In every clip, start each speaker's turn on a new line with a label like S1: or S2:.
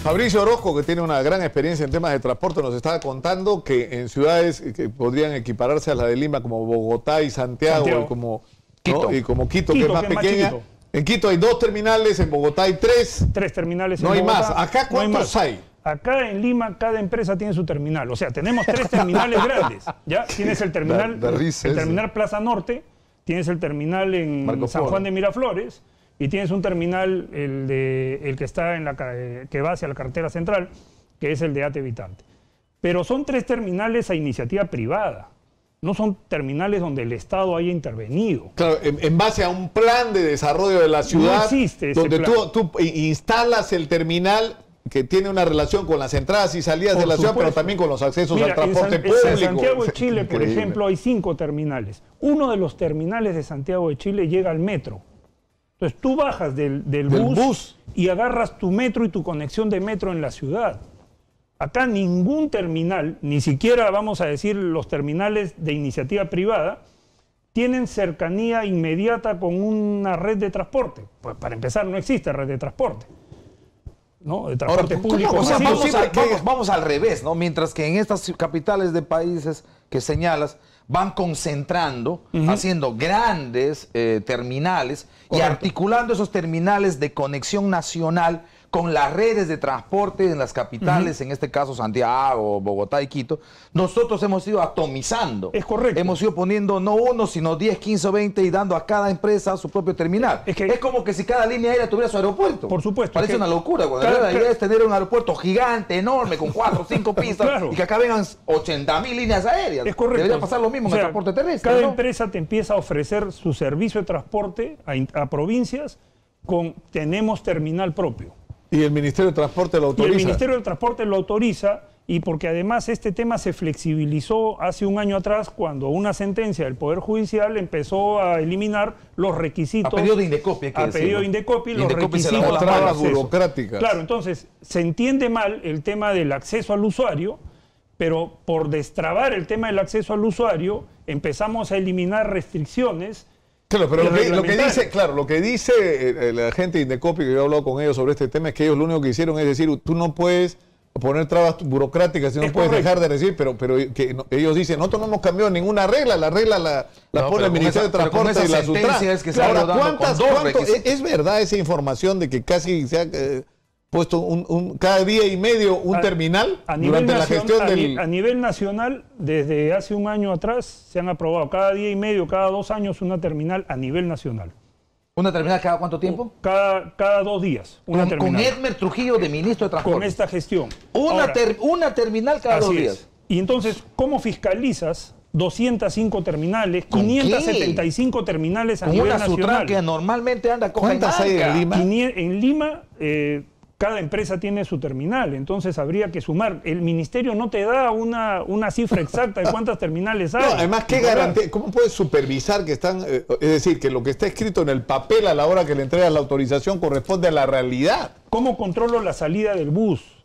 S1: Fabricio Orozco, que tiene una gran experiencia en temas de transporte, nos estaba contando que en ciudades que podrían equipararse a la de Lima, como Bogotá y Santiago. Y como Quito, ¿no? Y como Quito, que es más pequeña. En Quito hay 2 terminales, en Bogotá hay 3.
S2: 3 terminales en
S1: Bogotá. No hay
S2: Bogotá.
S1: más. ¿Acá cuántos hay?
S2: Acá en Lima cada empresa tiene su terminal. O sea, tenemos 3 terminales grandes. ¿Ya? Tienes el terminal, el terminal Plaza Norte, tienes el terminal en San Juan de Miraflores y tienes un terminal, el que está en que va hacia la carretera central, que es el de AT Vitante. Pero son 3 terminales a iniciativa privada. No son terminales donde el Estado haya intervenido. Claro,
S1: en base a un plan de desarrollo de la ciudad,
S2: no existe ese
S1: donde
S2: plan.
S1: Tú instalas el terminal que tiene una relación con las entradas y salidas de la ciudad, pero también con los accesos al transporte público.
S2: En Santiago de Chile, por ejemplo, hay 5 terminales. Uno de los terminales de Santiago de Chile llega al metro. Entonces tú bajas del bus y agarras tu metro y tu conexión de metro en la ciudad. Acá ningún terminal, ni siquiera vamos a decir los terminales de iniciativa privada, tienen cercanía inmediata con una red de transporte. Pues para empezar, no existe red de transporte. ¿No? De transporte
S3: Ahora,
S2: público.
S3: O sea, vamos al revés, ¿no? Mientras que en estas capitales de países que señalas van concentrando, haciendo grandes terminales y articulando esos terminales de conexión nacional con las redes de transporte en las capitales, en este caso Santiago, Bogotá y Quito. Nosotros hemos ido atomizando.
S2: Es correcto.
S3: Hemos ido poniendo no 1, sino 10, 15 o 20 y dando a cada empresa su propio terminal. Es como que si cada línea aérea tuviera su aeropuerto.
S2: Por supuesto.
S3: Parece una locura. Cuando la idea es tener un aeropuerto gigante, enorme, con 4 o 5 pistas, y que acá vengan 80.000 líneas aéreas.
S2: Es correcto.
S3: Debería pasar lo mismo en el transporte terrestre.
S2: Cada empresa te empieza a ofrecer su servicio de transporte a provincias con tenemos terminal propio.
S1: Y el Ministerio de Transporte lo autoriza.
S2: Y el Ministerio de Transporte lo autoriza, y porque además este tema se flexibilizó hace un año atrás cuando una sentencia del Poder Judicial empezó a eliminar los requisitos.
S3: A pedido de Indecopi.
S2: A pedido de Indecopi, los requisitos
S1: para burocráticas.
S2: Claro, entonces se entiende mal el tema del acceso al usuario, pero por destrabar el tema del acceso al usuario empezamos a eliminar restricciones.
S1: Claro, pero lo que dice la gente de Indecopi, que yo he hablado con ellos sobre este tema, es que ellos lo único que hicieron es decir, tú no puedes poner trabas burocráticas y no puedes dejar de recibir, pero que ellos dicen, nosotros no hemos cambiado ninguna regla, la regla la pone el Ministerio de Transporte y la Sutran. ¿Es verdad esa información de que casi se ha puesto cada día y medio un terminal durante la gestión del...
S2: A nivel nacional, desde hace un año atrás, se han aprobado cada día y medio, cada 2 años, una terminal a nivel nacional.
S3: ¿Una terminal cada cuánto tiempo?
S2: Cada 2 días.
S3: Con Edmer Trujillo de Ministro de Transporte.
S2: Con esta gestión.
S3: Una terminal cada 2 días.
S2: Y entonces, ¿cómo fiscalizas 205 terminales, 575 terminales a nivel nacional?
S3: Con una Sutran que normalmente anda con...
S1: ¿Cuántas hay en Lima?
S2: En Lima... cada empresa tiene su terminal, entonces habría que sumar. El ministerio no te da una cifra exacta de cuántas terminales hay.
S1: No, además, ¿qué garantía? ¿Cómo puedes supervisar que están, es decir, que lo que está escrito en el papel a la hora que le entregas la autorización corresponde a la realidad?
S2: ¿Cómo controlo la salida del bus?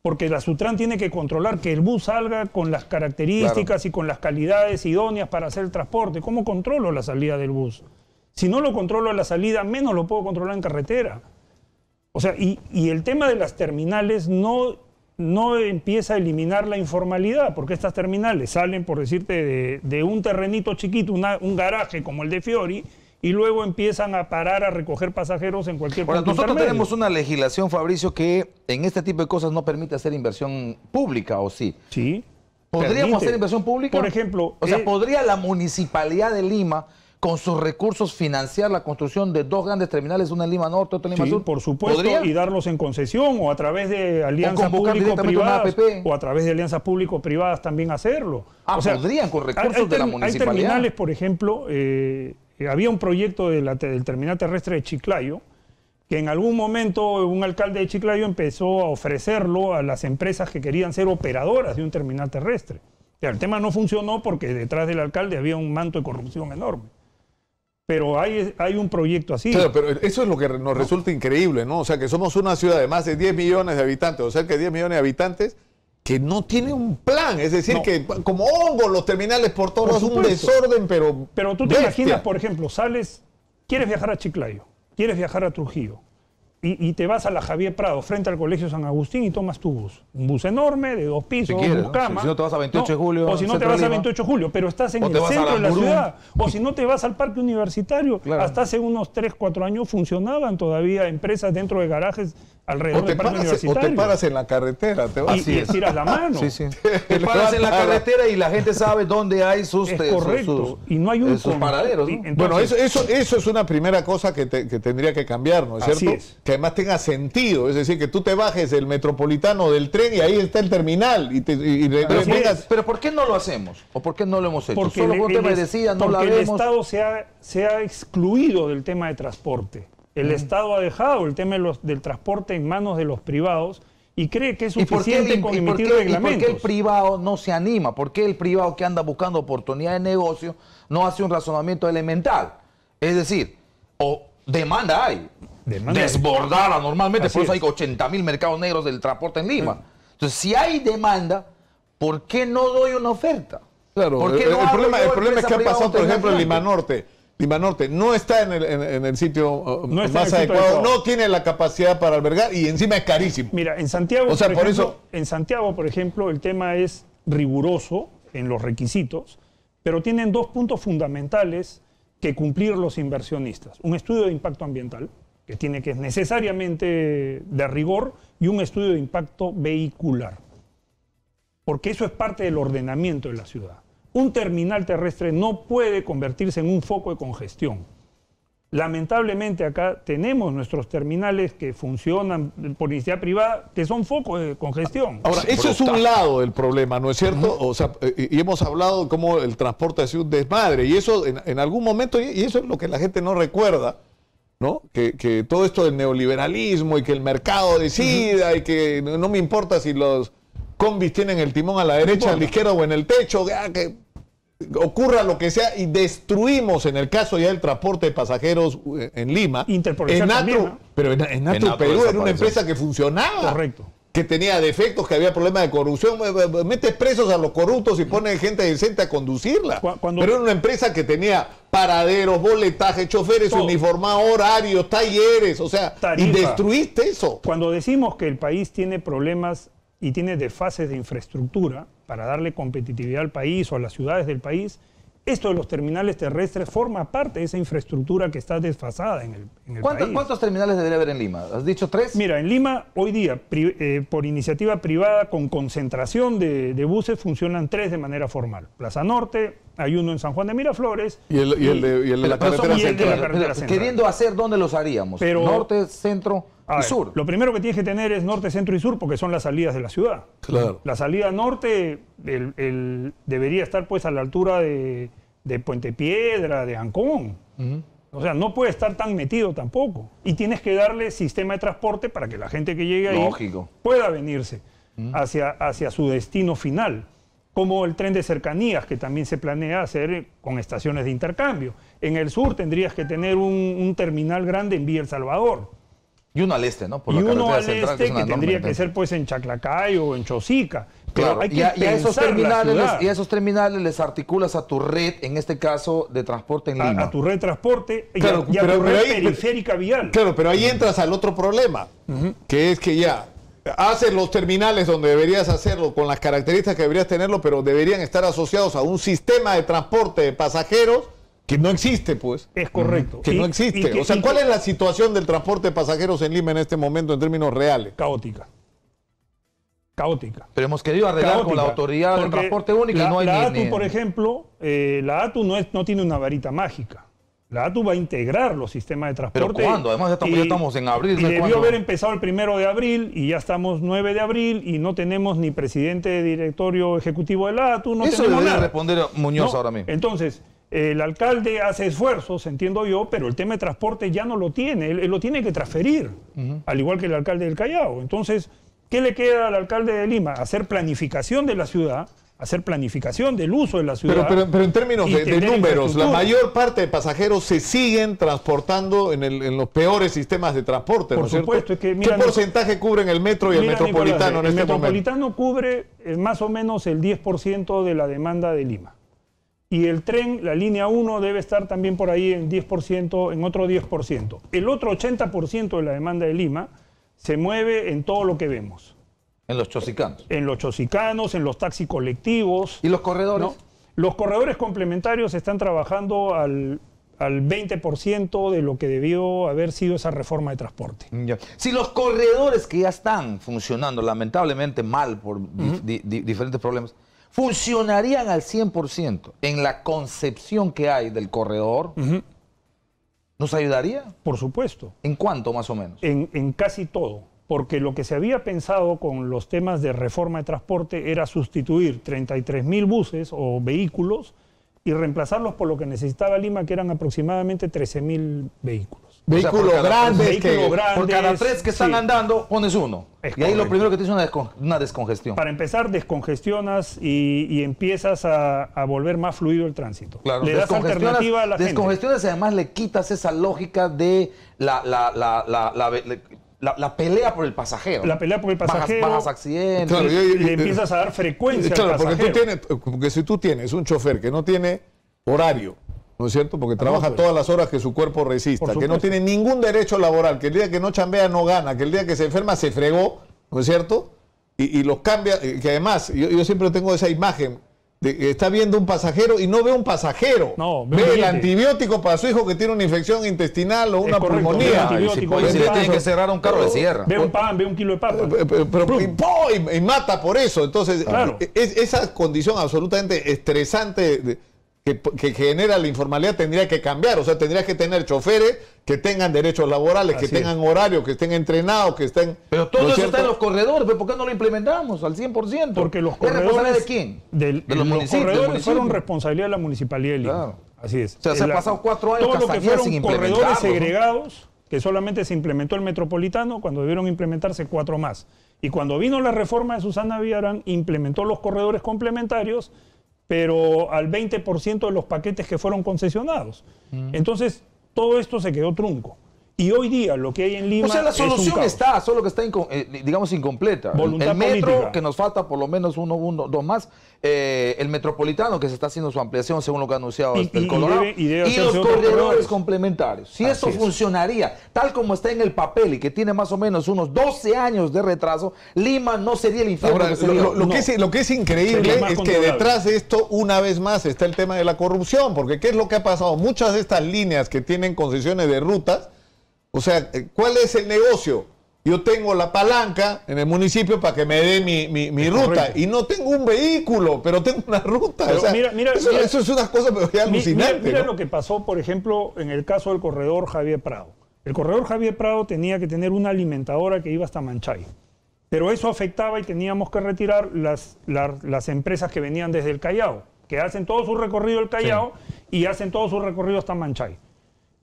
S2: Porque la Sutran tiene que controlar que el bus salga con las características y con las calidades idóneas para hacer el transporte. ¿Cómo controlo la salida del bus? Si no lo controlo a la salida, menos lo puedo controlar en carretera. O sea, y el tema de las terminales no empieza a eliminar la informalidad, porque estas terminales salen, por decirte, de un terrenito chiquito, un garaje como el de Fiori, y luego empiezan a parar a recoger pasajeros en cualquier punto
S3: nosotros
S2: intermedio.
S3: tenemos una legislación, Fabricio, que en este tipo de cosas no permite hacer inversión pública, ¿o sí?
S2: Sí.
S3: ¿Podríamos hacer inversión pública?
S2: Por ejemplo...
S3: O sea, ¿podría la Municipalidad de Lima, con sus recursos, financiar la construcción de 2 grandes terminales, una en Lima Norte, otra en Lima Sur?
S2: Por supuesto, ¿podría? Y darlos en concesión o a través de alianzas público-privadas o a través de alianzas público-privadas también hacerlo.
S3: O sea, podrían con recursos de la municipalidad.
S2: Hay terminales, por ejemplo, había un proyecto del terminal terrestre de Chiclayo que en algún momento un alcalde de Chiclayo empezó a ofrecerlo a las empresas que querían ser operadoras de un terminal terrestre. O sea, el tema no funcionó porque detrás del alcalde había un manto de corrupción enorme. Pero hay un proyecto así.
S1: Claro, pero eso es lo que nos resulta increíble, ¿no? O sea, que somos una ciudad de más de 10 millones de habitantes, o cerca de 10 millones de habitantes, que no tiene un plan. Es decir, que como hongos los terminales por todos, un desorden, pero...
S2: Pero tú te imaginas, por ejemplo, quieres viajar a Chiclayo, quieres viajar a Trujillo, y te vas a la Javier Prado, frente al Colegio San Agustín, y tomas tu bus. Un bus enorme, de 2 pisos,
S3: si quieres,
S2: bus cama.
S3: Si no te vas a 28 de julio.
S2: O si no te vas a 28 de julio, pero estás en el centro de la ciudad. O si no te vas al Parque Universitario. Claro. Hasta hace unos 3, 4 años funcionaban todavía empresas dentro de garajes alrededor del Parque Universitario.
S1: O te paras en la carretera.
S2: Y tiras la mano.
S3: Sí, sí. Te paras en la carretera y la gente sabe dónde hay sus...
S2: Es correcto. Y no hay un...
S3: sus paraderos, ¿no?
S1: Entonces, bueno, eso es una primera cosa que tendría que cambiar, ¿no es cierto?
S2: Es.
S1: Que además tenga sentido. Es decir, que tú te bajes del Metropolitano del tren y ahí está el terminal.
S3: Vengas. Pero ¿por qué no lo hacemos? ¿O por qué no lo hemos hecho?
S2: Porque
S3: solo por tema de decía, no la vemos.
S2: El Estado se ha excluido del tema de transporte. El Estado ha dejado el tema del transporte en manos de los privados y cree que es suficiente con emitir reglamentos.
S3: ¿Y por qué el privado no se anima? ¿Por qué el privado que anda buscando oportunidad de negocio no hace un razonamiento elemental? Es decir, o demanda hay, desbordada normalmente, por eso hay 80.000 mercados negros del transporte en Lima. Entonces, si hay demanda, ¿por qué no doy una oferta?
S1: Claro,
S3: ¿Por qué no
S1: el problema es que ha pasado, por ejemplo, en Lima Norte. Lima Norte no está en el sitio más adecuado, no tiene la capacidad para albergar y encima es carísimo.
S2: Mira, en Santiago, en Santiago, por ejemplo, el tema es riguroso en los requisitos, pero tienen 2 puntos fundamentales que cumplir los inversionistas. Un estudio de impacto ambiental, que es necesariamente de rigor, y un estudio de impacto vehicular. Porque eso es parte del ordenamiento de la ciudad. Un terminal terrestre no puede convertirse en un foco de congestión. Lamentablemente acá tenemos nuestros terminales que funcionan por iniciativa privada, que son focos de congestión.
S1: Ahora, eso es un lado del problema, ¿no es cierto? O sea, y hemos hablado de cómo el transporte ha sido un desmadre, y eso en algún momento, y eso es lo que la gente no recuerda, ¿no? Que todo esto del neoliberalismo y que el mercado decida y que no me importa si los combis tienen el timón a la derecha, a la izquierda o en el techo, que ocurra lo que sea, y destruimos, en el caso ya del transporte de pasajeros en Lima, pero en Natro Perú era una empresa que funcionaba.
S2: Correcto.
S1: Que tenía defectos, que había problemas de corrupción. Metes presos a los corruptos y pones gente decente a conducirla. Pero era una empresa que tenía paraderos, boletaje, choferes uniformados, horarios, talleres, o sea, tarifa. Y destruiste eso.
S2: Cuando decimos que el país tiene problemas y tiene desfases de infraestructura para darle competitividad al país o a las ciudades del país, esto de los terminales terrestres forma parte de esa infraestructura que está desfasada en el país.
S3: ¿Cuántos terminales debería haber en Lima? ¿Has dicho 3?
S2: Mira, en Lima hoy día, por iniciativa privada con concentración de buses, funcionan 3 de manera formal. Plaza Norte, hay uno en San Juan de Miraflores
S1: y el de la carretera
S2: central.
S3: Queriendo hacer, ¿dónde los haríamos? Norte, centro y sur.
S2: Lo primero que tienes que tener es norte, centro y sur, porque son las salidas de la ciudad.
S1: Claro.
S2: La salida norte debería estar pues a la altura de Puente Piedra, de Ancón. O sea, no puede estar tan metido tampoco. Y tienes que darle sistema de transporte para que la gente que llegue ahí pueda venirse hacia su destino final. Como el tren de cercanías, que también se planea hacer con estaciones de intercambio. En el sur tendrías que tener un terminal grande en Villa El Salvador.
S3: Y uno al este, ¿no?
S2: Por y uno al este que tendría que ser pues en Chaclacay o en Chosica.
S3: Claro, y a esos terminales les articulas a tu red, en este caso, de transporte en Lima.
S2: A tu red de transporte y a tu red periférica vial.
S1: Claro, pero ahí entras al otro problema, que es que ya haces los terminales donde deberías hacerlo, con las características que deberías tenerlo, pero deberían estar asociados a un sistema de transporte de pasajeros que no existe, pues.
S2: Es correcto.
S1: Que no existe. O sea, ¿cuál es la situación del transporte de pasajeros en Lima en este momento en términos reales?
S2: Caótica.
S3: Pero hemos querido arreglar con la autoridad del transporte único y no hay
S2: la ATU, por ejemplo, la ATU no tiene una varita mágica. La ATU va a integrar los sistemas de transporte.
S3: ¿Pero cuándo? Además ya estamos en abril.
S2: Y debió haber empezado el 1 de abril y ya estamos 9 de abril y no tenemos ni presidente de directorio ejecutivo de la ATU.
S3: Eso debería responder Muñoz ahora mismo.
S2: Entonces, el alcalde hace esfuerzos, entiendo yo, pero el tema de transporte ya no lo tiene. Él lo tiene que transferir, al igual que el alcalde del Callao. Entonces, ¿qué le queda al alcalde de Lima? Hacer planificación de la ciudad, hacer planificación del uso de la ciudad.
S1: Pero en términos de números, la mayor parte de pasajeros se siguen transportando en los peores sistemas de transporte, ¿no es cierto?
S2: Por supuesto. Es que, mira,
S1: ¿qué porcentaje cubren el metro y el metropolitano en este momento?
S2: El metropolitano cubre más o menos el 10% de la demanda de Lima. y el tren, la línea 1, debe estar también por ahí en 10%, en otro 10%. El otro 80% de la demanda de Lima se mueve en todo lo que vemos.
S3: En los chosicanos.
S2: En los chosicanos, en los taxis colectivos.
S3: ¿Y los corredores?
S2: ¿No? Los corredores complementarios están trabajando al 20% de lo que debió haber sido esa reforma de transporte.
S3: Ya. Si los corredores que ya están funcionando lamentablemente mal por diferentes problemas, funcionarían al 100% en la concepción que hay del corredor, ¿nos ayudaría?
S2: Por supuesto.
S3: ¿En cuánto más o menos?
S2: En casi todo. Porque lo que se había pensado con los temas de reforma de transporte era sustituir 33.000 buses o vehículos y reemplazarlos por lo que necesitaba Lima, que eran aproximadamente 13.000 vehículos.
S1: Vehículos grandes.
S3: Por cada 3 que están andando, pones uno. Y ahí lo primero que tienes es una descongestión.
S2: Para empezar, descongestionas y empiezas a volver más fluido el tránsito.
S3: Claro,
S2: le das alternativa a la gente.
S3: Descongestiones y además le quitas esa lógica de la pelea por el pasajero.
S2: La pelea por el pasajero.
S3: Bajas accidentes.
S1: Claro,
S2: le empiezas a dar frecuencia al pasajero.
S1: Porque si tú tienes un chofer que no tiene horario, ¿no es cierto? Porque trabaja todas las horas que su cuerpo resista, que no tiene ningún derecho laboral, que el día que no chambea no gana, que el día que se enferma se fregó, ¿no es cierto? Y los cambia, que además, yo siempre tengo esa imagen, está viendo un pasajero y no ve un pasajero.
S2: No,
S1: ve el antibiótico para su hijo que tiene una infección intestinal o una pulmonía.
S3: Si tiene que cerrar un carro, le cierra.
S2: Ve un pan, ve un kilo de papa.
S1: Y mata por eso. Entonces,
S2: claro.
S1: Esa condición absolutamente estresante que genera la informalidad tendría que cambiar. O sea, tendría que tener choferes que tengan derechos laborales, que tengan horarios, que estén entrenados, que estén...
S3: Pero todo eso está en los corredores. ¿Por qué no lo implementamos al 100%?
S2: Porque los corredores...
S3: ¿Es responsabilidad de quién?
S2: De los municipios. Los corredores fueron responsabilidad de la Municipalidad de Lima.
S3: Claro.
S2: Así es.
S3: O sea, se han pasado 4 años
S2: todo lo que fueron
S3: sin implementarlo,
S2: corredores segregados, que solamente se implementó el metropolitano, cuando debieron implementarse 4 más. Y cuando vino la reforma de Susana Villarán, implementó los corredores complementarios, pero al 20% de los paquetes que fueron concesionados. Entonces, todo esto se quedó trunco. Y hoy día lo que hay en Lima...
S3: O sea, la solución
S2: es
S3: está, solo que está, digamos, incompleta.
S2: Voluntad
S3: el metro,
S2: política.
S3: que nos falta por lo menos 2 más. El metropolitano, que se está haciendo su ampliación, según lo que ha anunciado el Colorado.
S2: Y
S3: los corredores complementarios. Si
S2: Así
S3: eso funcionaría tal como está en el papel y que tiene más o menos unos 12 años de retraso, Lima no sería el infierno.
S1: Ahora, lo que es increíble es que detrás de esto, una vez más, está el tema de la corrupción. Porque ¿qué es lo que ha pasado? Muchas de estas líneas que tienen concesiones de rutas, o sea, ¿cuál es el negocio? Yo tengo la palanca en el municipio para que me dé mi ruta.
S2: Correcto.
S1: Y no tengo un vehículo, pero tengo una ruta.
S2: Pero
S1: o sea,
S2: mira,
S1: eso es una cosa alucinante.
S2: Mira
S1: ¿no?
S2: lo que pasó, por ejemplo, en el caso del corredor Javier Prado. El corredor Javier Prado tenía que tener una alimentadora que iba hasta Manchay. Pero eso afectaba y teníamos que retirar las empresas que venían desde el Callao, que hacen todo su recorrido del Callao y hacen todo su recorrido hasta Manchay.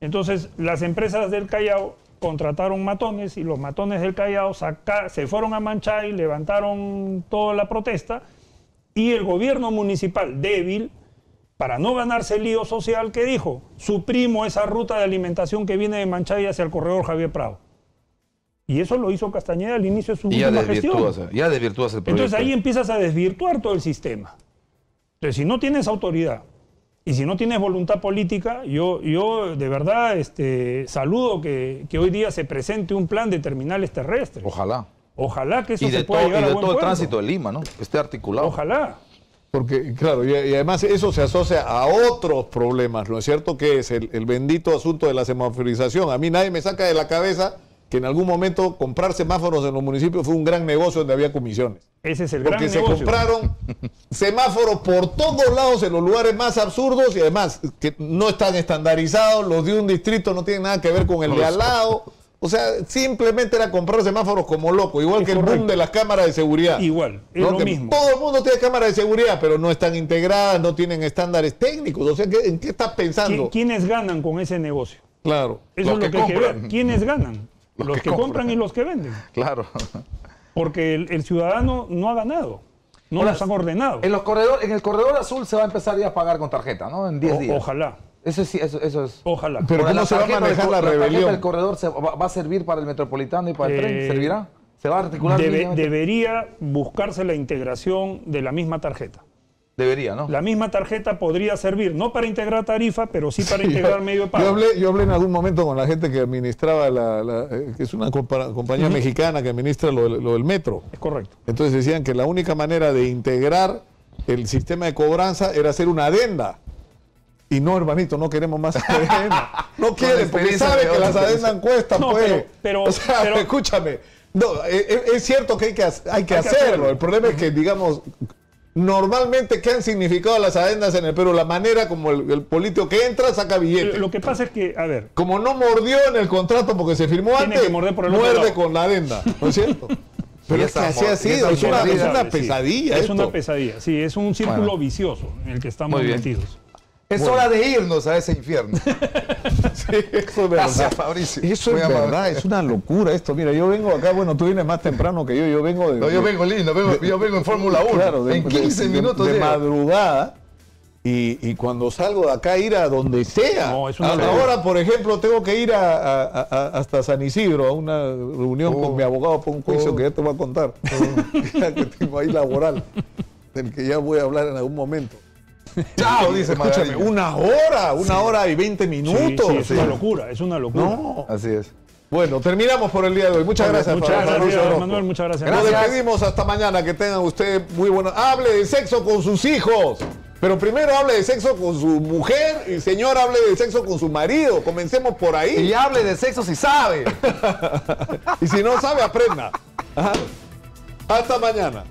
S2: Entonces, las empresas del Callao contrataron matones y los matones del Callao se fueron a Manchay, levantaron toda la protesta y el gobierno municipal débil, para no ganarse el lío social, ¿qué dijo? Suprimo esa ruta de alimentación que viene de Manchay hacia el corredor Javier Prado. Y eso lo hizo Castañeda al inicio de su última gestión.
S3: Ya desvirtúas el proyecto.
S2: Entonces ahí empiezas a desvirtuar todo el sistema. Entonces, si no tienes autoridad y si no tienes voluntad política, yo de verdad saludo que hoy día se presente un plan de terminales terrestres.
S3: Ojalá.
S2: Ojalá que eso se pueda llegar a buen puerto.
S3: Y de todo el tránsito de Lima, ¿no? Que esté articulado.
S2: Ojalá.
S1: Porque, claro, y además eso se asocia a otros problemas, ¿no es cierto? Que es el bendito asunto de la semaforización. A mí nadie me saca de la cabeza que en algún momento comprar semáforos en los municipios fue un gran negocio donde había comisiones.
S2: Ese es el gran negocio.
S1: Porque se compraron semáforos por todos lados en los lugares más absurdos y además que no están estandarizados, los de un distrito no tienen nada que ver con el de al lado. O sea, simplemente era comprar semáforos como loco, igual que el boom de las cámaras de seguridad.
S2: Igual, es
S1: ¿no?
S2: lo mismo.
S1: Todo el mundo tiene cámaras de seguridad, pero no están integradas, no tienen estándares técnicos. O sea, ¿en qué estás pensando?
S2: ¿Quiénes ganan con ese negocio?
S1: Claro.
S2: Eso es lo que hay que ver. ¿Quiénes ganan? Los que compran y los que venden.
S3: Claro.
S2: Porque el ciudadano no ha ganado. No los han ordenado.
S3: En el corredor azul se va a empezar ya a pagar con tarjeta, ¿no? En 10 días.
S2: Ojalá.
S3: Eso es.
S2: Ojalá.
S1: Pero ¿cómo se va a manejar la rebelión?
S3: ¿El corredor va a servir para el metropolitano y para el tren? ¿Servirá? ¿Se va a articular?
S2: Debería buscarse la integración de la misma tarjeta.
S3: Debería, ¿no?
S2: La misma tarjeta podría servir, no para integrar tarifa, pero sí para integrar medio de pago.
S1: Yo hablé en algún momento con la gente que administraba, que es una compañía mexicana que administra lo del metro.
S2: Es correcto.
S1: Entonces decían que la única manera de integrar el sistema de cobranza era hacer una adenda. Y no, hermanito, no queremos más adenda. No quieren, porque saben que las adendas cuestan,
S2: no,
S1: pues.
S2: pero,
S1: o sea, escúchame. No, es cierto que hay que hacerlo. El problema es que, digamos, normalmente, ¿qué han significado las adendas en el Perú? La manera como el político que entra saca billete.
S2: Lo que pasa es que, a ver...
S1: Como no mordió en el contrato porque se firmó
S2: tiene
S1: antes,
S2: que morder por el otro
S1: muerde
S2: lado.
S1: con la adenda, ¿no es cierto? Pero es que así ha sido, es una pesadilla.
S2: Es una pesadilla, sí, es un círculo vicioso en el que estamos metidos.
S3: Es hora de irnos a ese infierno.
S1: Sí, eso es verdad.
S3: Gracias, Fabricio.
S1: Eso es verdad, es una locura esto. Mira, yo vengo acá, bueno, tú vienes más temprano que yo vengo de...
S3: No, yo vengo lindo, yo vengo en Fórmula 1. Claro, en 15 minutos
S1: de madrugada. Y cuando salgo de acá, ir a donde sea.
S2: No, es una
S1: ahora, por ejemplo, tengo que ir hasta San Isidro a una reunión con mi abogado por un juicio que ya te voy a contar. Que tengo ahí laboral, del que ya voy a hablar en algún momento.
S3: Chao, dice.
S1: Escúchame, una hora y 20 minutos.
S2: Sí, es una locura, es una locura.
S1: No.
S3: Así es.
S1: Bueno, terminamos por el día de hoy. Muchas gracias.
S2: Muchas gracias, Manuel, muchas gracias.
S1: Nos despedimos hasta mañana. Que tengan usted muy buenos. Hable de sexo con sus hijos. Pero primero hable de sexo con su mujer y señor hable de sexo con su marido. Comencemos por ahí.
S3: Y hable de sexo si sabe.
S1: Y si no sabe, aprenda. Ajá. Hasta mañana.